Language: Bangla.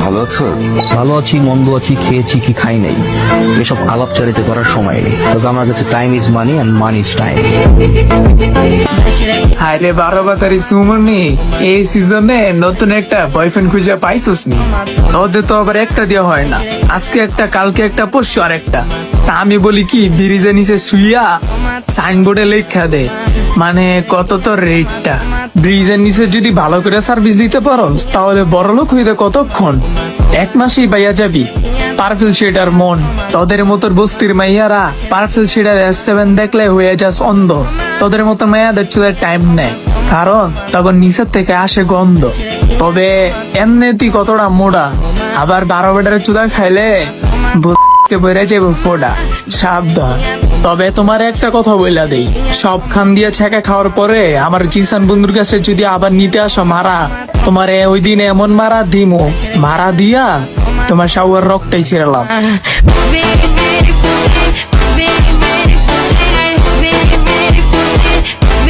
ভালো আছো? ভালো আছি, মন্দ আছি, খেয়েছি কি খাই নাই, এসব আলাপচারিতা করার সময় নেই। আমার কাছে time is money and money is time. হাইরে 12 সুমনি, এই সিজনে নতুন একটা বয়ফ্রেন্ড খুঁজে পাইছস নি? ওদের তো আবার একটা দিয়ে হয় না, আজকে একটা, কালকে একটা, পরশু আর একটা। তা আমি বলি কি, ব্রিজের নিচে শুইয়া সাইনবোর্ডে লেখা দে, মানে কত তোর রেটটা। ব্রিজের নিচে যদি ভালো করে সার্ভিস দিতে পারো তাহলে বড়লোক হইতে কতক্ষণ, 1 মাসেই পাইয়া যাবি পারফেল শেডার মন। তোদের মতো বস্তির মাইয়ারা পারফেল শেডার S7 দেখলে হয়ে যাস অন্ধ। তোদের মতো মাইয়াদের চুলের টাইম নেই, কারণ তখন নিচের থেকে আসে গন্ধ। তবে এমনি তুই কতটা মোড়া, আবার 12 বেটারে চুদা খাইলে বেড়ে যাবে ফোডা, সাবধান। তবে তোমার একটা কথা বইলা দেই, সব খান দিয়ে ছেঁকা খাওয়ার পরে আমার জিসান বন্ধুর কাছে যদি আবার নিতে আসো মারা, তোমারে ওই দিন এমন মারা দিমো, মারা দিয়া তোমার শাওয়ার রকটাই ছিড়ালাম।